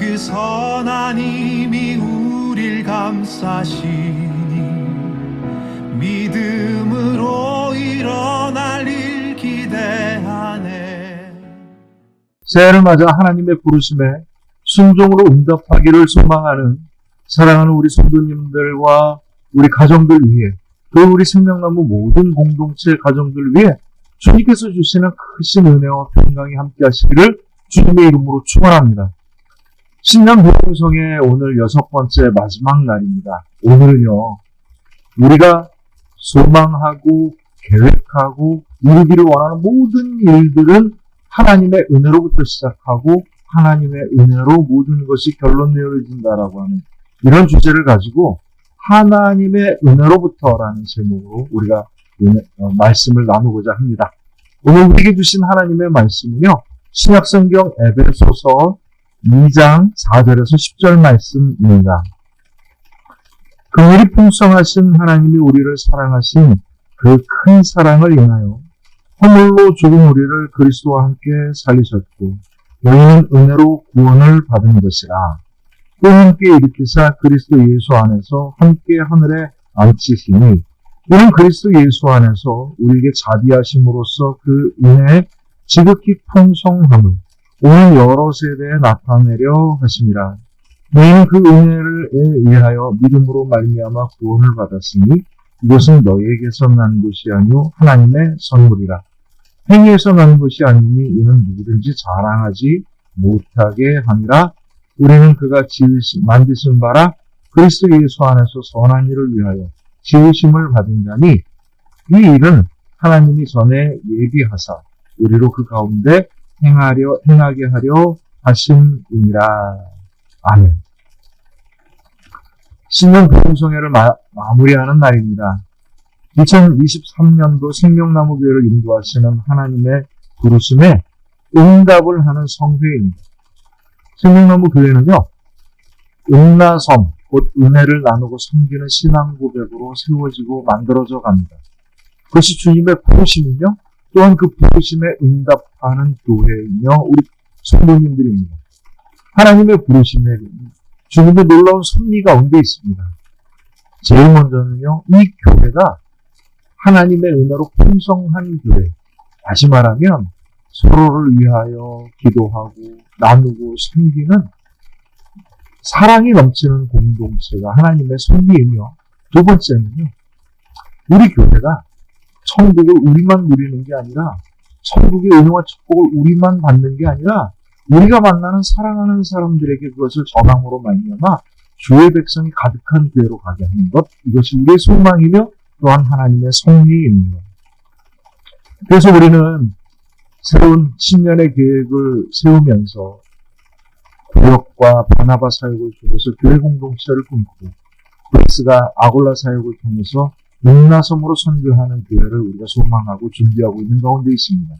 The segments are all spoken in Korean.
그 선한 힘이 우릴 감싸시니 믿음으로 일어날 일 기대하네. 새해를 맞아 하나님의 부르심에 순종으로 응답하기를 소망하는 사랑하는 우리 성도님들과 우리 가정들 위해, 또 우리 생명나무 모든 공동체 가정들 위해 주님께서 주시는 크신 은혜와 평강이 함께 하시기를 주님의 이름으로 축원합니다. 신년 복음성의 오늘 6번째 마지막 날입니다. 오늘은요, 우리가 소망하고 계획하고 이루기를 원하는 모든 일들은 하나님의 은혜로부터 시작하고 하나님의 은혜로 모든 것이 결론 내어진다라고 하는 이런 주제를 가지고 하나님의 은혜로부터라는 제목으로 우리가 말씀을 나누고자 합니다. 오늘 우리에게 주신 하나님의 말씀은요, 신약성경 에베소서 2장 4절에서 10절 말씀입니다. 긍휼이 풍성하신 하나님이 우리를 사랑하신 그 큰 사랑을 인하여 허물로 죽은 우리를 그리스도와 함께 살리셨고 너희는 은혜로 구원을 받은 것이라. 또 함께 일으키사 그리스도 예수 안에서 함께 하늘에 앉히시니 이는 그리스도 예수 안에서 우리에게 자비하심으로써 그 은혜의 지극히 풍성함을 오늘 여러 세대에 나타내려 하심이라. 너희는 그 은혜를 의하여 믿음으로 말미암아 구원을 받았으니 이것은 너희에게서 난 것이 아니요 하나님의 선물이라. 행위에서 난 것이 아니니 이는 누구든지 자랑하지 못하게 함이라. 우리는 그가 만드신 바라 그리스도 예수 안에서 선한 일을 위하여 지으심을 받은 자니 이 일은 하나님이 전에 예비하사 우리로 그 가운데 행하게 하려 하심이니라. 아멘. 신년 복음성회를 마무리하는 날입니다. 2023년도 생명나무 교회를 인도하시는 하나님의 부르심에 응답을 하는 성회입니다. 생명나무 교회는요, 은나섬, 곧 은혜를 나누고 섬기는 신앙 고백으로 세워지고 만들어져 갑니다. 그것이 주님의 부르심이며 또한 그 부르심에 응답하는 교회이며 우리 성도님들입니다. 하나님의 부르심에 주님의 놀라운 섭리 가운데 있습니다. 제일 먼저는요, 이 교회가 하나님의 은혜로 풍성한 교회, 다시 말하면 서로를 위하여 기도하고 나누고 섬기는 사랑이 넘치는 공동체가 하나님의 섭리이며, 두 번째는요, 우리 교회가 천국을 우리만 누리는 게 아니라 천국의 은혜와 축복을 우리만 받는 게 아니라 우리가 만나는 사랑하는 사람들에게 그것을 전함으로 말미암아 주의 백성이 가득한 교회로 가게 하는 것, 이것이 우리의 소망이며 또한 하나님의 섭리입니다. 그래서 우리는 새로운 신년의 계획을 세우면서 구역과 바나바 사역을 통해서 교회 공동체를 꿈꾸고 브릭스가 아골라 사역을 통해서 은나섬으로 선교하는 교회를 우리가 소망하고 준비하고 있는 가운데 있습니다.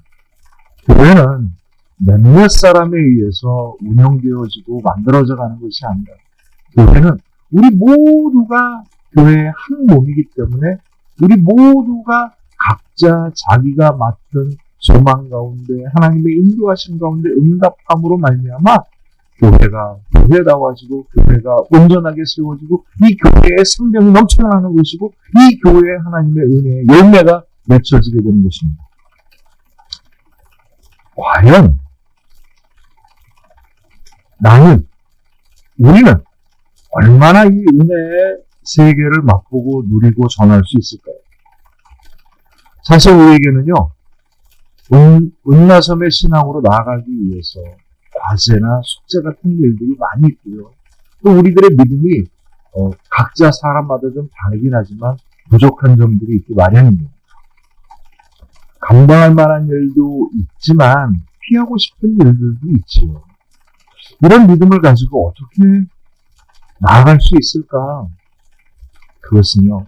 교회는 몇몇 사람에 의해서 운영되어지고 만들어져 가는 것이 아니라 교회는 우리 모두가 교회의 한 몸이기 때문에 우리 모두가 각자 자기가 맡은 소망 가운데 하나님의 인도하신 가운데 응답함으로 말미암아 교회가 교회다워지고 교회가 온전하게 세워지고 이 교회의 생명이 넘쳐나는 것이고 이 교회에 하나님의 은혜의 열매가 맺혀지게 되는 것입니다. 과연 우리는 얼마나 이 은혜의 세계를 맛보고 누리고 전할 수 있을까요? 사실 우리에게는요, 은나섬의 신앙으로 나아가기 위해서 과제나 숙제 같은 일들이 많이 있고요. 또 우리들의 믿음이 각자 사람마다 좀 다르긴 하지만 부족한 점들이 있기 마련입니다. 감당할 만한 일도 있지만 피하고 싶은 일들도 있지요. 이런 믿음을 가지고 어떻게 나아갈 수 있을까? 그것은요,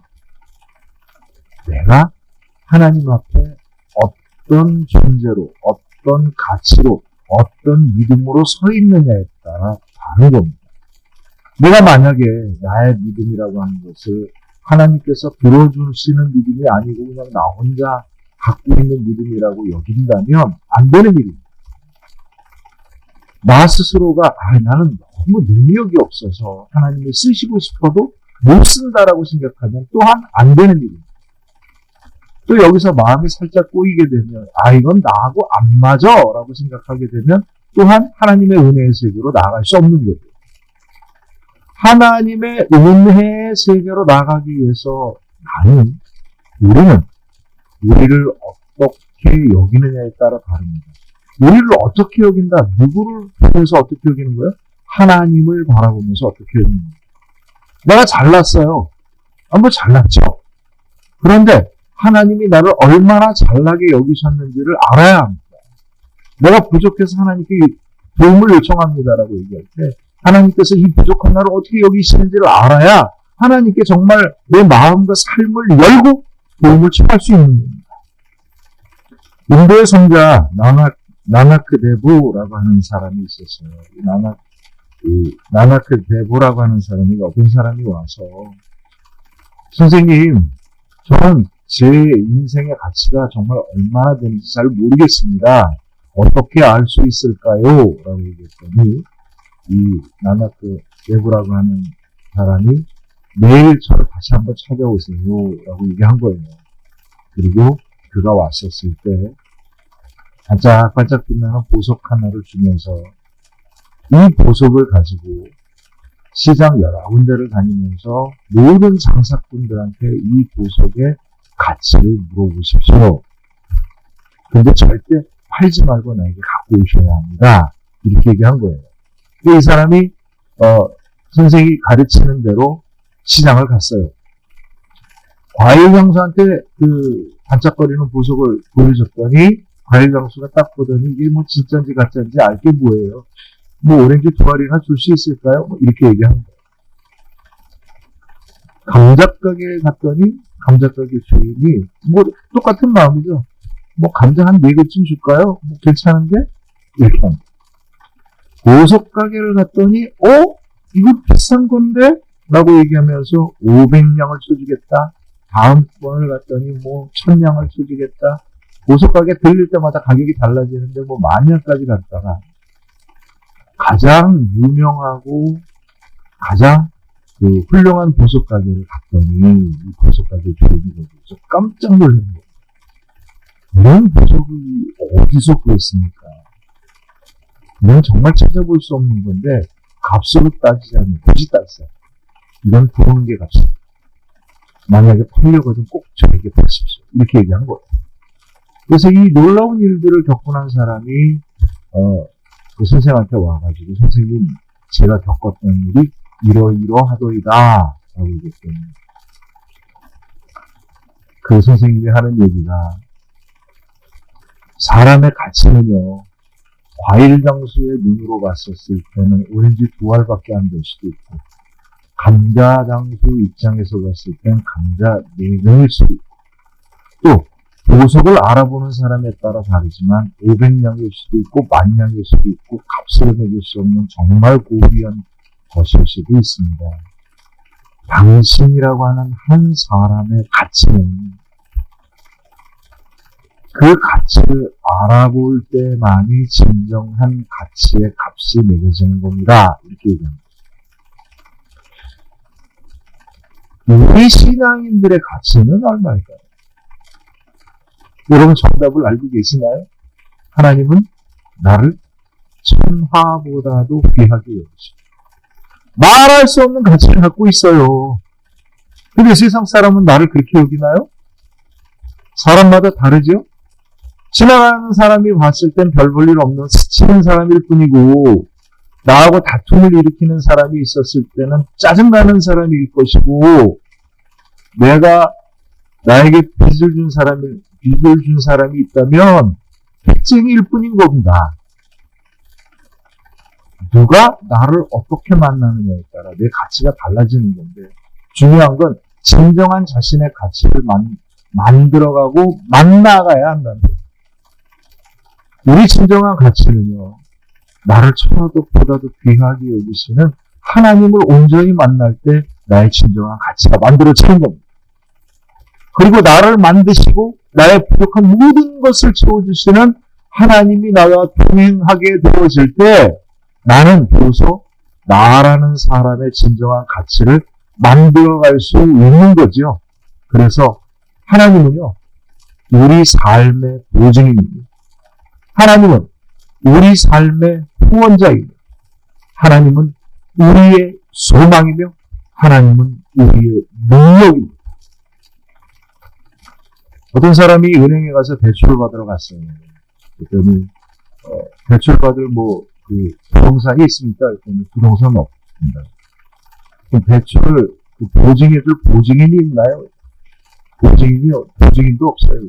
내가 하나님 앞에 어떤 존재로, 어떤 가치로, 어떤 믿음으로 서 있느냐에 따라 다른 겁니다. 내가 만약에 나의 믿음이라고 하는 것을 하나님께서 들어주시는 믿음이 아니고 그냥 나 혼자 갖고 있는 믿음이라고 여긴다면 안 되는 일입니다. 나 스스로가 나는 너무 능력이 없어서 하나님을 쓰시고 싶어도 못 쓴다라고 생각하면 또한 안 되는 일입니다. 또 여기서 마음이 살짝 꼬이게 되면 이건 나하고 안 맞아 라고 생각하게 되면 또한 하나님의 은혜의 세계로 나아갈 수 없는 거죠. 하나님의 은혜의 세계로 나가기 위해서 우리는 우리를 어떻게 여기느냐에 따라 다릅니다. 우리를 어떻게 여긴다? 누구를 보면서 어떻게 여기는 거예요? 하나님을 바라보면서 어떻게 여기는 거예요? 내가 잘났어요. 뭐 잘났죠. 그런데 하나님이 나를 얼마나 잘나게 여기셨는지를 알아야 합니다. 내가 부족해서 하나님께 도움을 요청합니다라고 얘기할 때 하나님께서 이 부족한 나를 어떻게 여기시는지를 알아야 하나님께 정말 내 마음과 삶을 열고 도움을 청할 수 있는 겁니다. 인도의 성자 나나크 데보라고 하는 사람이 있었어요. 나나크 데보라고 하는 사람이 어떤 사람이 와서 선생님, 저는 제 인생의 가치가 정말 얼마나 되는지 잘 모르겠습니다. 어떻게 알 수 있을까요? 라고 얘기했더니 이 나나크 데보라고 하는 사람이 내일 저를 다시 한번 찾아오세요 라고 얘기한 거예요. 그리고 그가 왔었을 때 반짝반짝 빛나는 보석 하나를 주면서 이 보석을 가지고 시장 여러 군데를 다니면서 모든 장사꾼들한테 이 보석의 가치를 물어보십시오. 근데 절대 팔지 말고 나에게 갖고 오셔야 합니다. 이렇게 얘기한 거예요. 이 사람이 선생이 가르치는 대로 시장을 갔어요. 과일 장수한테 그 반짝거리는 보석을 보여줬더니 과일 장수가 딱 보더니 이게 뭐 진짜인지 가짜인지 알게 뭐예요. 뭐 오렌지 두 알이나 줄 수 있을까요? 뭐 이렇게 얘기하는 거예요. 감자가게에 갔더니 감자가게 주인이 뭐 똑같은 마음이죠. 뭐 감자 한 4개쯤 줄까요? 뭐 괜찮은데? 이렇게 합니다. 보석 가게를 갔더니 이거 비싼 건데? 라고 얘기하면서 500냥을 쳐주겠다. 다음번을 갔더니 뭐 1000냥을 쳐주겠다. 보석 가게 들릴 때마다 가격이 달라지는데 뭐 10,000냥까지 갔다가 가장 유명하고 가장 그 훌륭한 보석 가게를 갔더니 이 보석 가게 주인이 거기서 깜짝 놀란 거예요. 이런 보석이 어디서 구했습니까? 이건 정말 찾아볼 수 없는 건데 값으로 따지자면 굳이 따지자. 이건 부르는 게 값이다. 만약에 팔려거든 꼭 저에게 파십시오. 이렇게 얘기한 거예요. 그래서 이 놀라운 일들을 겪고 난 사람이 그 선생한테 와가지고 선생님 제가 겪었던 일이 이러이러하더이다 라고 얘기했더니 그 선생님이 하는 얘기가 사람의 가치는요 과일 장수의 눈으로 봤었을 때는 오렌지 2알밖에 안 될 수도 있고 감자 장수 입장에서 봤을 땐 감자 4명일 수도 있고 또 보석을 알아보는 사람에 따라 다르지만 500냥일 수도 있고 10,000냥일 수도 있고 값으로 매길 수 없는 정말 고귀한 것일 수도 있습니다. 당신이라고 하는 한 사람의 가치는 그 가치를 알아볼 때만이 진정한 가치의 값이 매겨지는 겁니다. 이렇게 얘기합니다. 우리 신앙인들의 가치는 얼마일까요? 여러분 정답을 알고 계시나요? 하나님은 나를 천하보다도 귀하게 여기십니다. 말할 수 없는 가치를 갖고 있어요. 근데 세상 사람은 나를 그렇게 여기나요? 사람마다 다르죠? 지나가는 사람이 봤을 땐 별 볼 일 없는 스치는 사람일 뿐이고 나하고 다툼을 일으키는 사람이 있었을 때는 짜증나는 사람일 것이고 내가 나에게 빚을 준 사람이 있다면 빚쟁이일 뿐인 겁니다. 누가 나를 어떻게 만나느냐에 따라 내 가치가 달라지는 건데 중요한 건 진정한 자신의 가치를 만들어가고 만나가야 한다는 거예요. 우리 진정한 가치는요. 나를 천하보다도 귀하게 여기시는 하나님을 온전히 만날 때 나의 진정한 가치가 만들어지는 겁니다. 그리고 나를 만드시고 나의 부족한 모든 것을 채워주시는 하나님이 나와 동행하게 되어질 때 나는 비로소 나라는 사람의 진정한 가치를 만들어갈 수 있는 거죠. 그래서 하나님은요, 우리 삶의 보증입니다. 하나님은 우리 삶의 후원자이며, 하나님은 우리의 소망이며, 하나님은 우리의 능력입니다. 어떤 사람이 은행에 가서 대출을 받으러 갔어요. 그랬더니 대출받을 부동산이 있습니까? 그랬더니 부동산은 없습니다. 그럼 대출을 보증해줄 보증인이 있나요? 보증인도 없어요.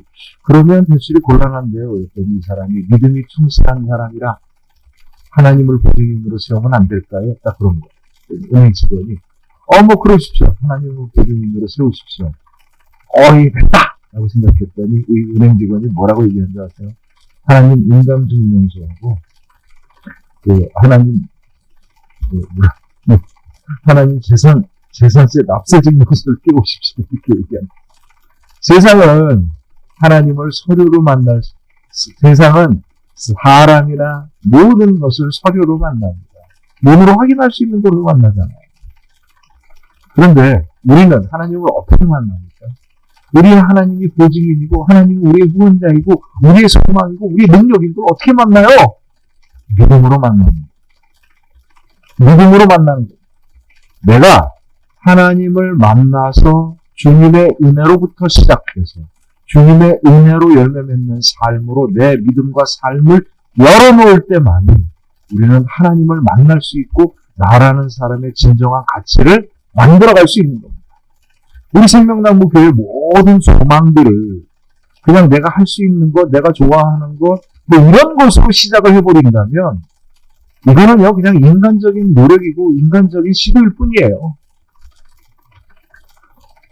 그러면 대출이 곤란한데요. 그랬더니 이 사람이 믿음이 충실한 사람이라 하나님을 보증인으로 세우면 안 될까요? 딱 그런 거예요. 은행 직원이 그러십시오. 하나님을 보증인으로 세우십시오. 됐다! 라고 생각했더니 이 은행 직원이 뭐라고 얘기한 줄 아세요? 하나님 인감증명서하고 하나님 재산세 납세 증명서를 끼우십시오. 이렇게 얘기합니다. 세상은 하나님을 서류로 세상은 사람이나 모든 것을 서류로 만납니다. 눈으로 확인할 수 있는 걸로 만나잖아요. 그런데 우리는 하나님을 어떻게 만납니까? 우리 하나님이 보증인이고, 하나님이 우리의 후원자이고, 우리의 소망이고, 우리의 능력이고, 어떻게 만나요? 믿음으로 만납니다. 믿음으로 만나는 거예요. 내가 하나님을 만나서 주님의 은혜로부터 시작해서 주님의 은혜로 열매 맺는 삶으로 내 믿음과 삶을 열어놓을 때만이 우리는 하나님을 만날 수 있고 나라는 사람의 진정한 가치를 만들어갈 수 있는 겁니다. 우리 생명나무 교회의 모든 소망들을 그냥 내가 할 수 있는 것, 내가 좋아하는 것, 이런 것으로 시작을 해버린다면 이거는요 그냥 인간적인 노력이고 인간적인 시도일 뿐이에요.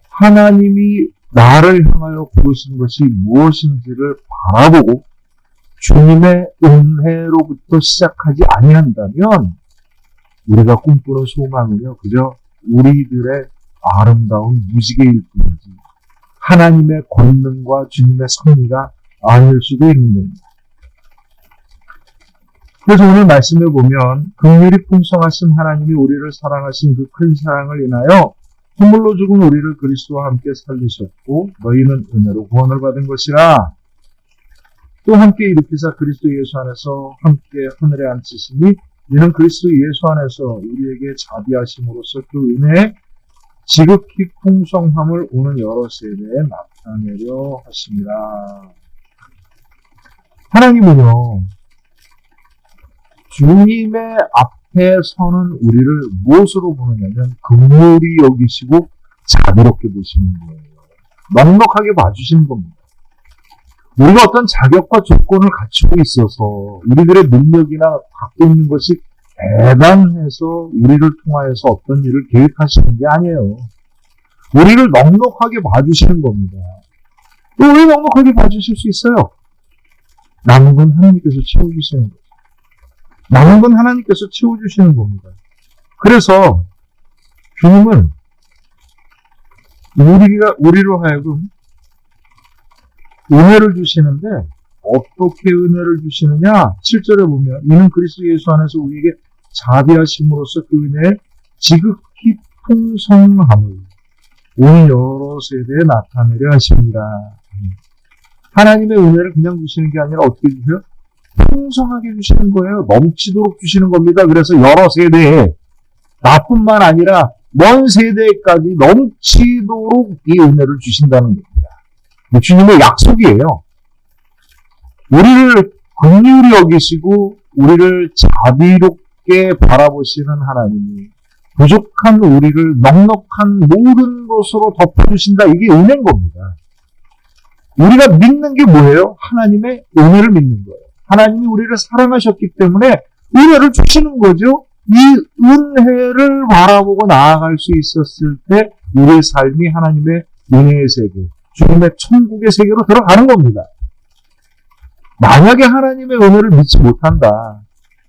하나님이 나를 향하여 부르신 것이 무엇인지를 바라보고 주님의 은혜로부터 시작하지 아니한다면 우리가 꿈꾸는 소망은요 그저 우리들의 아름다운 무지개일 뿐이지 하나님의 권능과 주님의 섭리가 아닐 수도 있는 겁니다. 그래서 오늘 말씀에 보면 긍휼이 풍성하신 하나님이 우리를 사랑하신 그 큰 사랑을 인하여 허물로 죽은 우리를 그리스도와 함께 살리셨고 너희는 은혜로 구원을 받은 것이라. 또 함께 일으키사 그리스도 예수 안에서 함께 하늘에 앉히시니 이는 그리스도 예수 안에서 우리에게 자비하심으로써 그 은혜의 지극히 풍성함을 오는 여러 세대에 나타내려 하심이라. 하나님은요 주님의 앞에 서는 우리를 무엇으로 보느냐면 긍휼히 여기시고 자비롭게 보시는 거예요. 넉넉하게 봐주시는 겁니다. 우리가 어떤 자격과 조건을 갖추고 있어서 우리들의 능력이나 갖고 있는 것이 대단해서 우리를 통하여서 어떤 일을 계획하시는 게 아니에요. 우리를 넉넉하게 봐주시는 겁니다. 왜 넉넉하게 봐주실 수 있어요? 남은 건 하나님께서 채워주시는 거죠. 남은 건 하나님께서 채워주시는 겁니다. 그래서 주님은 우리로 하여금 은혜를 주시는데 어떻게 은혜를 주시느냐? 7절에 보면 이는 그리스도 예수 안에서 우리에게 자비하심으로써 그 은혜의 지극히 풍성함을 온 여러 세대에 나타내려 하십니다. 하나님의 은혜를 그냥 주시는 게 아니라 어떻게 주세요? 풍성하게 주시는 거예요. 넘치도록 주시는 겁니다. 그래서 여러 세대에 나뿐만 아니라 먼 세대까지 넘치도록 이 은혜를 주신다는 겁니다. 주님의 약속이에요. 우리를 긍휼히 여기시고 우리를 자비롭게 바라보시는 하나님이 부족한 우리를 넉넉한 모든 것으로 덮어주신다. 이게 은혜인 겁니다. 우리가 믿는 게 뭐예요? 하나님의 은혜를 믿는 거예요. 하나님이 우리를 사랑하셨기 때문에 은혜를 주시는 거죠. 이 은혜를 바라보고 나아갈 수 있었을 때 우리의 삶이 하나님의 은혜의 세계, 주님의 천국의 세계로 들어가는 겁니다. 만약에 하나님의 은혜를 믿지 못한다.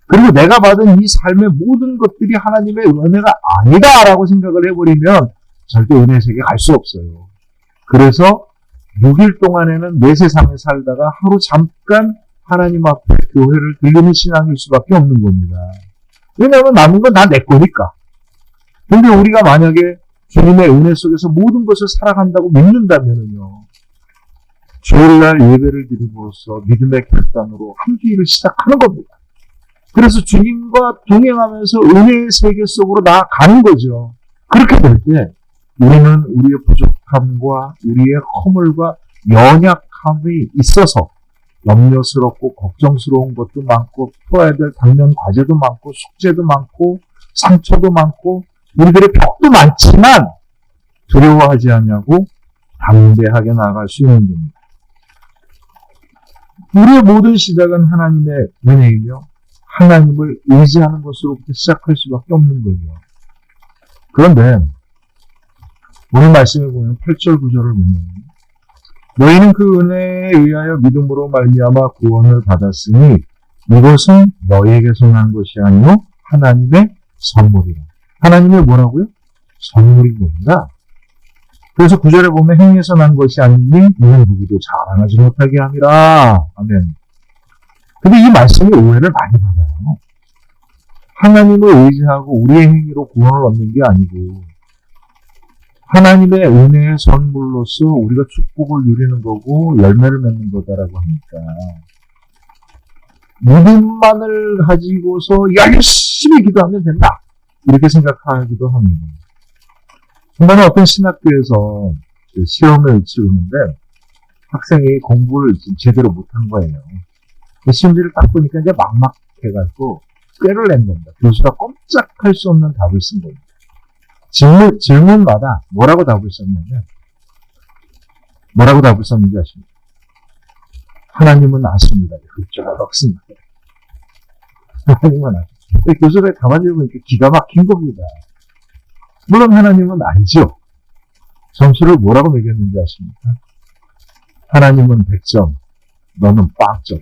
그리고 내가 받은 이 삶의 모든 것들이 하나님의 은혜가 아니다라고 생각을 해버리면 절대 은혜의 세계에 갈 수 없어요. 그래서 6일 동안에는 내 세상에 살다가 하루 잠깐 하나님 앞에 교회를 들리는 신앙일 수밖에 없는 겁니다. 왜냐하면 남은 건 다 내 거니까. 근데 우리가 만약에 주님의 은혜 속에서 모든 것을 살아간다고 믿는다면요. 주일날 예배를 드림으로써 믿음의 결단으로 한 주일을 시작하는 겁니다. 그래서 주님과 동행하면서 은혜의 세계 속으로 나아가는 거죠. 그렇게 될 때 우리는 우리의 부족함과 우리의 허물과 연약함이 있어서 염려스럽고 걱정스러운 것도 많고 풀어야 될 당면 과제도 많고 숙제도 많고 상처도 많고 우리들의 벽도 많지만 두려워하지 않냐고 담대하게 나아갈 수 있는 겁니다. 우리의 모든 시작은 하나님의 은혜이며 하나님을 의지하는 것으로부터 시작할 수밖에 없는 거예요. 그런데 오늘 말씀에 보면 8절 9절을 보면 너희는 그 은혜에 의하여 믿음으로 말미암아 구원을 받았으니 이것은 너희에게서 난 것이 아니요 하나님의 선물이라. 하나님의 뭐라고요? 선물인 겁니다. 그래서 9절에 보면 행위에서 난 것이 아니니 이는 누구도 자랑하지 못하게 함이라. 아멘. 근데 이 말씀이 오해를 많이 받아요. 하나님을 의지하고 우리의 행위로 구원을 얻는 게 아니고 하나님의 은혜의 선물로서 우리가 축복을 누리는 거고 열매를 맺는 거다라고 하니까 믿음만을 가지고서 열심히 기도하면 된다. 이렇게 생각하기도 합니다. 중간에 어떤 신학교에서 시험을 치르는데 학생이 공부를 제대로 못한 거예요. 시험지를 딱 보니까 이제 막막해가지고 꾀를 낸 겁니다. 교수가 꼼짝할 수 없는 답을 쓴 겁니다. 질문마다 뭐라고 답을 썼냐면 뭐라고 답을 썼는지 아십니까? 하나님은 아십니다. 그쪽으로 넣습니다. 하나님은 아십니다. 교수가 가만히 보니까 기가 막힌 겁니다. 물론 하나님은 알죠. 점수를 뭐라고 매겼는지 아십니까? 하나님은 100점, 너는 빵점.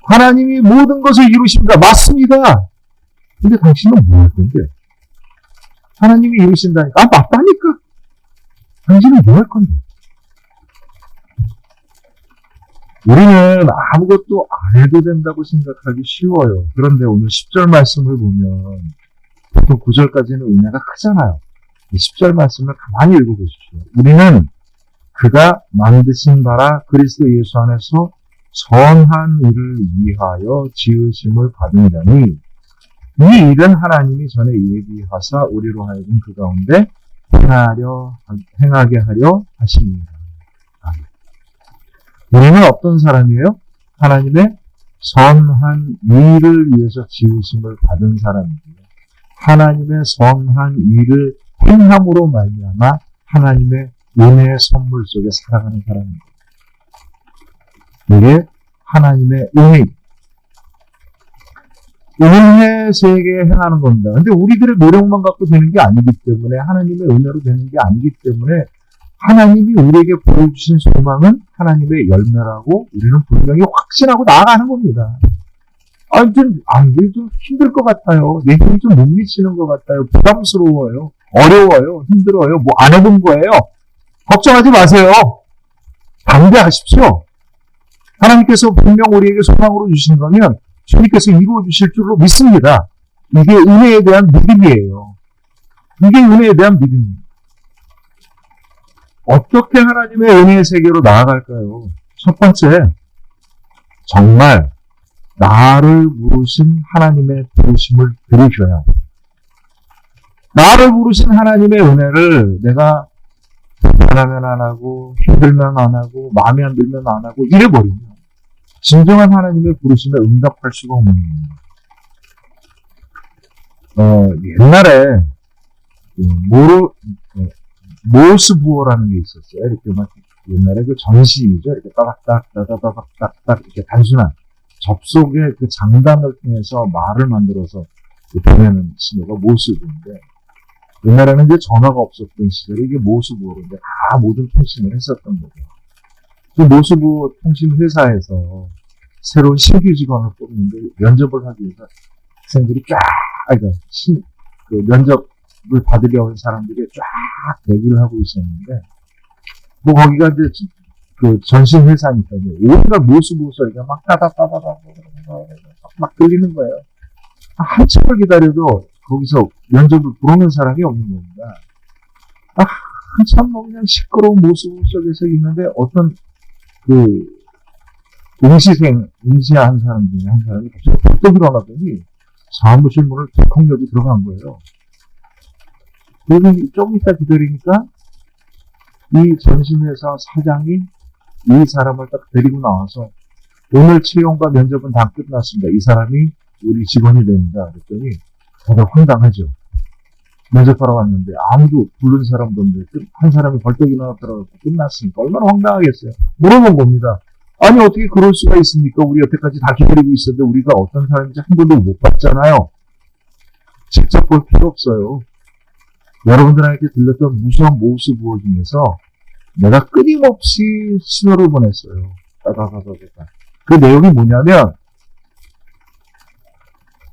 하나님이 모든 것을 이루십니다. 맞습니다. 근데 당신은 뭐 할 건데? 하나님이 이루신다니까. 맞다니까. 당신은 뭐 할 건데? 우리는 아무것도 안 해도 된다고 생각하기 쉬워요. 그런데 오늘 10절 말씀을 보면 보통 9절까지는 은혜가 크잖아요. 10절 말씀을 가만히 읽어보십시오. 우리는 그가 만드신 바라 그리스도 예수 안에서 선한 일을 위하여 지으심을 받은 자니 이 일은 하나님이 전에 예비하사 우리로 하여금 그 가운데 행하게 하려 하십니다. 우리는 어떤 사람이에요? 하나님의 선한 일을 위해서 지으심을 받은 사람이에요. 하나님의 선한 일을 행함으로 말미암아 하나님의 은혜의 선물 속에 살아가는 사람입니다. 이게 하나님의 은혜입니다. 은혜 세계에 행하는 겁니다. 근데 우리들의 노력만 갖고 되는 게 아니기 때문에 하나님의 은혜로 되는 게 아니기 때문에 하나님이 우리에게 보여주신 소망은 하나님의 열매라고 우리는 분명히 확신하고 나아가는 겁니다. 이게 좀 힘들 것 같아요. 내 힘이 좀 못 미치는 것 같아요. 부담스러워요. 어려워요. 힘들어요. 뭐 안 해본 거예요. 걱정하지 마세요. 담대하십시오. 하나님께서 분명 우리에게 소망으로 주신 거면 주님께서 이루어 주실 줄로 믿습니다. 이게 은혜에 대한 믿음이에요. 이게 은혜에 대한 믿음입니다. 어떻게 하나님의 은혜의 세계로 나아갈까요? 첫 번째, 정말 나를 부르신 하나님의 부르심을 들으셔야 합니다. 나를 부르신 하나님의 은혜를 내가 불편하면 안 하고 힘들면 안 하고 마음에 안 들면 안 하고 이래버리면 진정한 하나님의 부르심에 응답할 수가 없는 겁니다. 옛날에 모스부호라는 게 있었어요. 이렇게 막 옛날에 그 전시죠. 이렇게 따닥따닥 이렇게 단순한 접속의 그 장단을 통해서 말을 만들어서 보내는 신호가 모스부호인데 옛날에는 이제 전화가 없었던 시절에 이게 모스부호로 이제 다 모든 통신을 했었던 거죠. 그 모스부호 통신 회사에서 새로운 신규 직원을 뽑는데 면접을 하기 위해서 학생들이 그 면접을 받으려 온 사람들이 쫙 대기를 하고 있었는데, 거기가 이제 그 전신회사니까요. 온갖 모수부소리가 막 따다따다다다 막 들리는 거예요. 한참을 기다려도 거기서 면접을 부르는 사람이 없는 겁니다. 한참 뭐 그냥 시끄러운 모습 속에서 있는데 어떤 응시한 사람 중에 한 사람이 갑자기 벌떡 일어나더니 사무실 문을 덜컥 열고 들어간 거예요. 그리고 조금 있다 기다리니까 이 전신회사 사장이 이 사람을 딱 데리고 나와서 오늘 채용과 면접은 다 끝났습니다. 이 사람이 우리 직원이 됩니다. 그랬더니 다들 황당하죠. 면접하러 왔는데 아무도 부른 사람도 없는데 한 사람이 벌떡 일어나더라고 끝났으니까 얼마나 황당하겠어요. 물어본 겁니다. 아니 어떻게 그럴 수가 있습니까? 우리 여태까지 다 기다리고 있었는데 우리가 어떤 사람인지 한 번도 못 봤잖아요. 직접 볼 필요 없어요. 여러분들에게 들렸던 무수한 모수부호 중에서 내가 끊임없이 신호를 보냈어요. 따다다다다다. 그 내용이 뭐냐면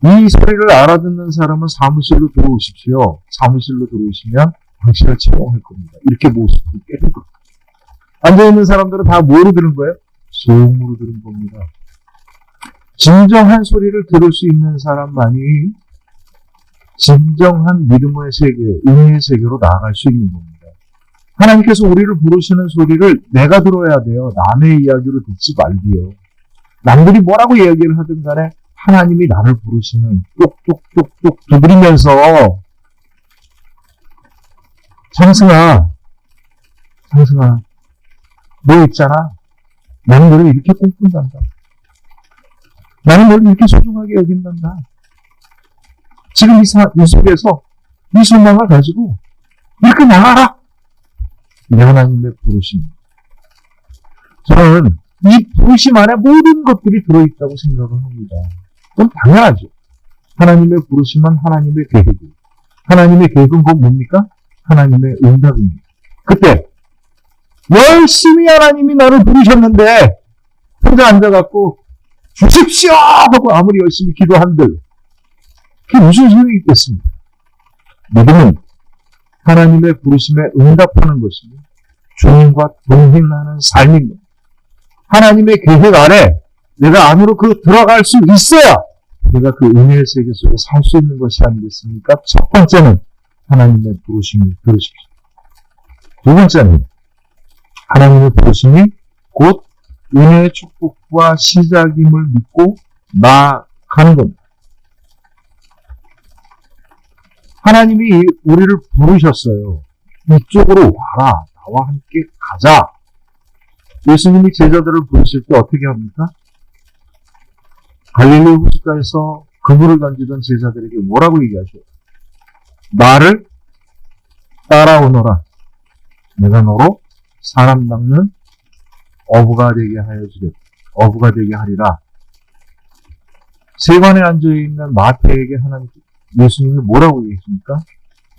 이 소리를 알아듣는 사람은 사무실로 들어오십시오. 사무실로 들어오시면 당신을 채용할 겁니다. 이렇게 모습을 깨는 겁니다. 앉아있는 사람들은 다 뭐로 들은 거예요? 소음으로 들은 겁니다. 진정한 소리를 들을 수 있는 사람만이 진정한 믿음의 세계, 은혜의 세계로 나아갈 수 있는 겁니다. 하나님께서 우리를 부르시는 소리를 내가 들어야 돼요. 남의 이야기로 듣지 말고요. 남들이 뭐라고 이야기를 하든 간에 하나님이 나를 부르시는 똑똑똑똑 두드리면서 장승아 너 있잖아. 나는 너를 이렇게 꿈꾼단다. 나는 너를 이렇게 소중하게 여긴단다. 지금 이 속에서 이 소망을 가지고 이렇게 나가라. 이게 하나님의 부르심입니다. 저는 이 부르심 안에 모든 것들이 들어있다고 생각을 합니다. 그건 당연하죠. 하나님의 부르심은 하나님의 계획이에요. 하나님의 계획은 곧 뭡니까? 하나님의 응답입니다. 그때 열심히 하나님이 나를 부르셨는데 혼자 앉아갖고 주십시오 하고 아무리 열심히 기도한들 그게 무슨 소용이 있겠습니까? 믿음은 하나님의 부르심에 응답하는 것이고 주님과 동행하는 삶입니다. 하나님의 계획 아래 내가 안으로 들어갈 수 있어야 내가 그 은혜의 세계 속에 살 수 있는 것이 아니겠습니까? 첫 번째는 하나님의 부르심을 들으십시오. 두 번째는 하나님의 부르심이 곧 은혜의 축복과 시작임을 믿고 나아가는 겁니다. 하나님이 우리를 부르셨어요. 이쪽으로 와라. 나와 함께 가자. 예수님이 제자들을 부르실 때 어떻게 합니까? 갈릴리 호숫가에서 그물을 던지던 제자들에게 뭐라고 얘기하셔요? 나를 따라오너라. 내가 너로 사람 낚는 어부가 되게 하여 주겠다. 어부가 되게 하리라. 세관에 앉아있는 마태에게 예수님이 뭐라고 얘기했습니까?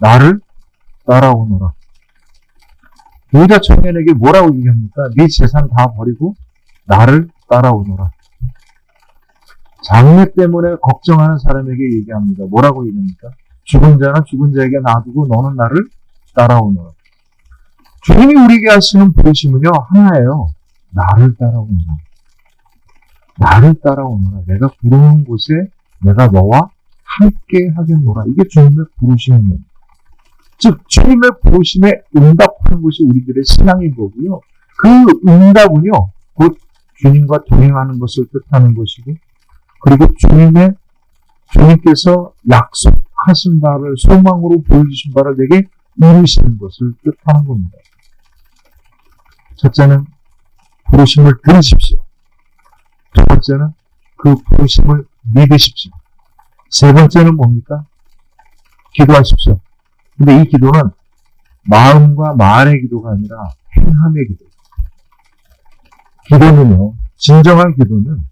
나를 따라오너라. 유다 청년에게 뭐라고 얘기합니까? 네 재산 다 버리고 나를 따라오너라. 장래 때문에 걱정하는 사람에게 얘기합니다. 뭐라고 얘기합니까? 죽은 자는 죽은 자에게 놔두고 너는 나를 따라오너라. 주님이 우리에게 하시는 부르심은요 하나예요. 나를 따라오너라. 나를 따라오너라. 내가 부르는 곳에 내가 너와 함께 하겠노라. 이게 주님의 부르심입니다. 즉 주님의 부르심에 응답하는 것이 우리들의 신앙인 거고요. 그 응답은요 곧 주님과 동행하는 것을 뜻하는 것이고 그리고 주님께서 약속하신 바를 소망으로 보여주신 바를 내게 이루시는 것을 뜻하는 겁니다. 첫째는 부르심을 들으십시오. 두 번째는 그 부르심을 믿으십시오. 세 번째는 뭡니까? 기도하십시오. 근데 이 기도는 마음과 말의 기도가 아니라 행함의 기도. 기도는요, 진정한 기도는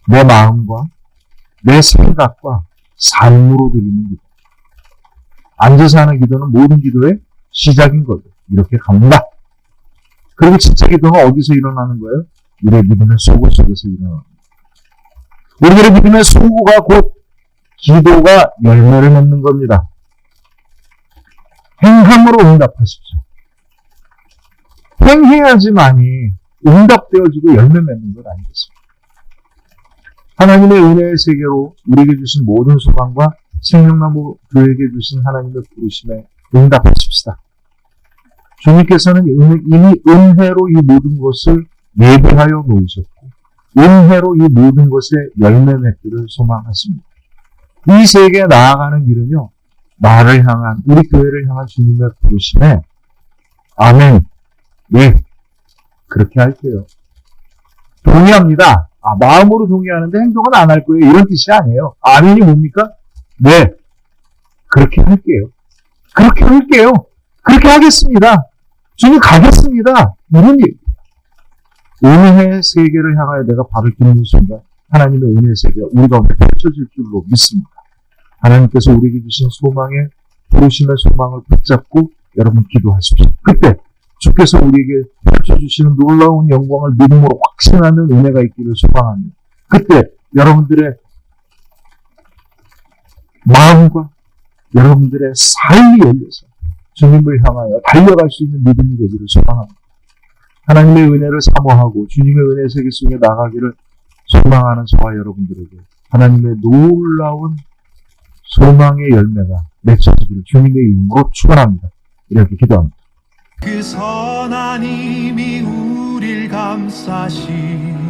내 마음과 내 생각과 삶으로 드리는 기도. 앉아서 하는 기도는 모든 기도의 시작인 거죠. 이렇게 갑니다. 그리고 진짜 기도는 어디서 일어나는 거예요? 우리의 믿음의 소고 속에서 일어납니다. 우리들의 믿음의 소고가 곧 기도가 열매를 맺는 겁니다. 행함으로 응답하십시오. 행해야지만이 응답되어지고 열매 맺는 것 아니겠습니까? 하나님의 은혜의 세계로 우리에게 주신 모든 소망과 생명나무 교회에게 주신 하나님의 부르심에 응답하십시다. 주님께서는 이미 은혜로 이 모든 것을 예비하여 놓으셨고 은혜로 이 모든 것에 열매 맺기를 소망하십니다. 이 세계에 나아가는 길은요, 나를 향한, 우리 교회를 향한 주님의 부르심에 아멘, 네, 그렇게 할게요. 동의합니다. 마음으로 동의하는데 행동은 안 할 거예요. 이런 뜻이 아니에요. 아멘이 뭡니까? 네, 그렇게 할게요. 그렇게 할게요. 그렇게 하겠습니다. 주님 가겠습니다. 이런 얘기. 은혜의 세계를 향하여 내가 발을 딛는 순간 하나님의 은혜의 세계가 우리 가운데 펼쳐질 줄로 믿습니다. 하나님께서 우리에게 주신 소망의 부르심의 소망을 붙잡고 여러분 기도하십시오. 그때 주께서 우리에게 펼쳐주시는 놀라운 영광을 믿음으로 확신하는 은혜가 있기를 소망합니다. 그때 여러분들의 마음과 여러분들의 삶이 열려서 주님을 향하여 달려갈 수 있는 믿음이 되기를 소망합니다. 하나님의 은혜를 사모하고 주님의 은혜 세계 속에 나가기를 소망하는 저와 여러분들에게 하나님의 놀라운 소망의 열매가 맺혀지기를 주님의 이름으로 축원합니다. 이렇게 기도합니다. 그 선한 힘이 우릴 감싸시니